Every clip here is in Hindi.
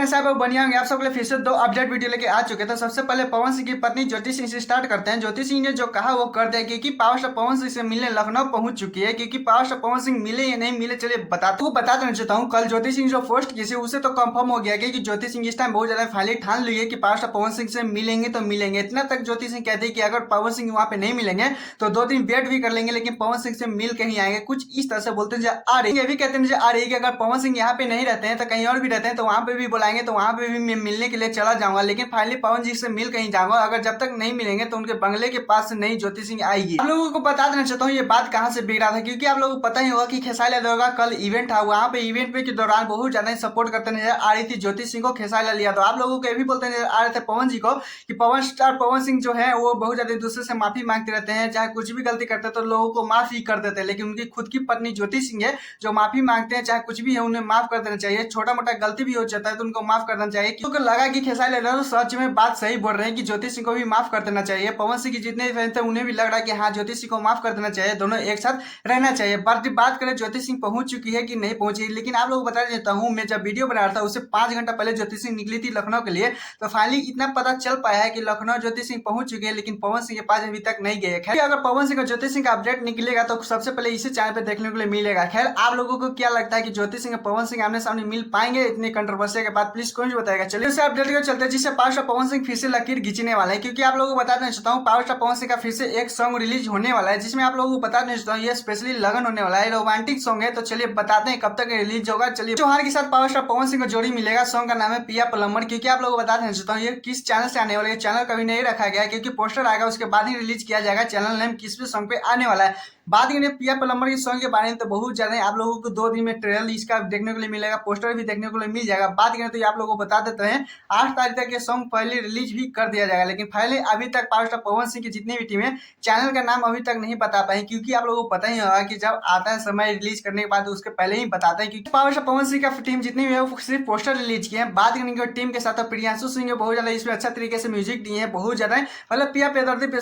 कैसा है बनिया होंगे आप सबके लिए फिर से दो अपडेट वीडियो लेके आ चुके। तो सबसे पहले पवन सिंह की पत्नी ज्योति सिंह से स्टार्ट करते हैं। ज्योति सिंह ने जो कहा वो कर दिया, क्योंकि पावर स्टार पवन सिंह से मिलने लखनऊ पहुंच चुकी है। क्योंकि पावर स्टार पवन सिंह मिले या नहीं मिले चलिए बता देना चाहता हूँ। कल ज्योति सिंह जो पोस्ट की थी उससे तो कंफर्म हो गया कि ज्योति सिंह इस टाइम बहुत ज्यादा फाइनली ठान ली है कि पावर स्टार पवन सिंह से मिलेंगे तो मिलेंगे। इतना तक ज्योति सिंह कहती है कि अगर पवन सिंह वहां पे नहीं मिलेंगे तो 2 दिन वेट भी कर लेंगे, लेकिन पवन सिंह से मिल के ही आएंगे। कुछ इस तरह से बोलते हैं आ रही है। ये भी कहते हैं आ रही है कि अगर पवन सिंह यहाँ पे नहीं रहते हैं तो कहीं और भी रहते हैं तो वहां पे भी बुलाएंगे, तो वहां पे भी मैं मिलने के लिए चला जाऊंगा, लेकिन फाइनली पवन जी से मिल कहीं जाऊंगा। अगर जब तक नहीं मिलेंगे तो उनके बंगले के पास से नहीं ज्योति सिंह आएगी। आप लोगों को बता देना चाहता हूँ ये बात कहाँ से बिगड़ा था, क्योंकि आप लोगों को पता ही होगा कि खेसारी लाल यादव का कल इवेंट था। वहां पे इवेंट पे के दौरान बहुत ज्यादा सपोर्ट करते नजर आ रही थी ज्योति सिंह को खेसारी लाल यादव। आप लोगों को ये भी बोलते नजर आ रहे थे पवन जी को कि पवन स्टार पवन सिंह जो है वो बहुत ज्यादा दूसरे से माफी मांगते रहते हैं, चाहे कुछ भी गलती करते तो लोगों को माफ ही कर देते हैं। लेकिन उनकी खुद की पत्नी ज्योति सिंह है जो माफी मांगते हैं, चाहे कुछ भी है उन्हें माफ कर देना चाहिए। छोटा मोटा गलती भी हो जाता है तो उनको माफ करना चाहिए। क्योंकि लगा कि खेसारी लाल यादव सच में बात सही बोल रहे हैं कि ज्योति सिंह को भी माफ कर देना चाहिए। पवन सिंह के जितने फैन थे उन्हें भी लग रहा है कि हाँ ज्योति सिंह को माफ कर देना चाहिए, दोनों एक साथ रहना चाहिए। बात करें ज्योति सिंह पहुंच चुकी है कि नहीं पहुंची, लेकिन आप लोग बता देता हूँ मैं जब वीडियो बना रहा था उससे 5 घंटा पहले ज्योति सिंह निकली थी लखनऊ के लिए, तो फाइनली इतना पता चल पाया है कि लखनऊ ज्योति सिंह पहुंच चुकी है, लेकिन पवन सिंह के पास अभी तक नहीं गए। खैर अगर पवन सिंह और ज्योति सिंह का अपडेट निकलेगा तो सबसे पहले इसी चैनल पे देखने के लिए मिलेगा। खैर आप लोगों को क्या लगता है कि ज्योति सिंह और पवन सिंह आमने सामने मिल पाएंगे इतनी कंट्रोवर्सी के बाद? प्लीज कौन बताएगा। चलिए उसे अपडेट को चलते हैं जिससे पावर स्टार पवन सिंह फिर से लकीर खींचने वाला है। क्योंकि आप लोगों को बता देना चाहता हूँ पावर स्टार पवन सिंह का फिर से एक सॉन्ग रिलीज होने वाला है, जिसमें आप लोगों को बता देना चाहता हूँ ये स्पेशली लगन होने वाला है, रोमांटिक सॉन्ग है। तो चलिए बताते हैं कब तक रिलीज होगा। चलिए चौहान के साथ पावर स्टार पवन सिंह को जोड़ी मिलेगा। सॉन्ग का नाम है पिया प्लम्बर। क्योंकि आप लोगों को बता देना चाहता हूँ ये किस चैनल से आने वाला है, चैनल कभी नहीं रखा गया, क्योंकि पोस्टर आएगा उसके बाद ही रिलीज किया जाएगा चैनल नेम किस भी सॉन्ग पे आने वाला है। बात करें पिया प्लम्बर के सॉन्ग के बारे में तो बहुत ज्यादा आप लोगों को 2 दिन में ट्रेलर इसका देखने को मिलेगा, पोस्टर भी देखने को मिल जाएगा। बात करें तो आप लोगों को बता देते हैं 8 तारीख तक ये सॉन्ग पहले रिलीज भी कर दिया जाएगा, लेकिन पहले अभी तक पावर स्टार पवन सिंह की जितनी भी टीमें चैनल का नाम अभी तक नहीं बता पाई। क्योंकि आप लोगों को पता ही होगा कि जब आता है समय रिलीज करने के बाद उसके पहले ही बताते हैं। क्योंकि पावर स्टार पवन सिंह का टीम जितनी भी है वो सिर्फ पोस्टर रिलीज किए हैं। बात करेंगे टीम के साथ प्रियांशु सिंह बहुत ज्यादा इसमें अच्छा तरीके से म्यूजिक दिए हैं, बहुत ज्यादा मतलब पिया पेदर्दी पे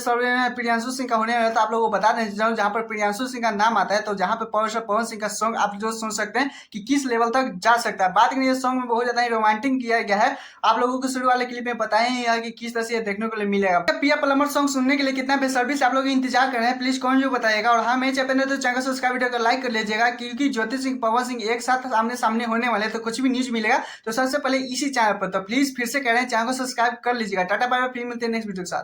प्रियांशु सिंह का होने वाला। तो आप लोगों को बता दें जहाँ पर प्रियांशु सिंह का नाम आता है तो जहां पे पावर स्टार पवन सिंह का सॉन्ग आप जो सुन सकते हैं कि किस लेवल तक जा सकता है। बात करें सॉन्ग में बहुत ज्यादा ही रोमांटिक किया गया है। आप लोगों को शुरू वाले क्लिप में बताए हैं कि किस तरह से देखने को मिलेगा। पिया प्लम्बर सॉन्ग सुनने के लिए कितना बेसब्री से आप लोग इंतजार कर रहे हैं प्लीज कौन जो बताएगा। और हाँ मैं चाहते हैं तो चैनल सब्सक्राइब वीडियो को लाइक कर लीजिएगा, क्योंकि ज्योति सिंह पवन सिंह एक साथ सामने सामने होने वाले तो कुछ भी न्यूज मिलेगा तो सबसे पहले इसी चैनल पर। तो प्लीज फिर से कह रहे हैं चैनल को सब्सक्राइब कर लीजिएगा। टाटा बाय बाय, फिर मिलते हैं नेक्स्ट वीडियो के साथ।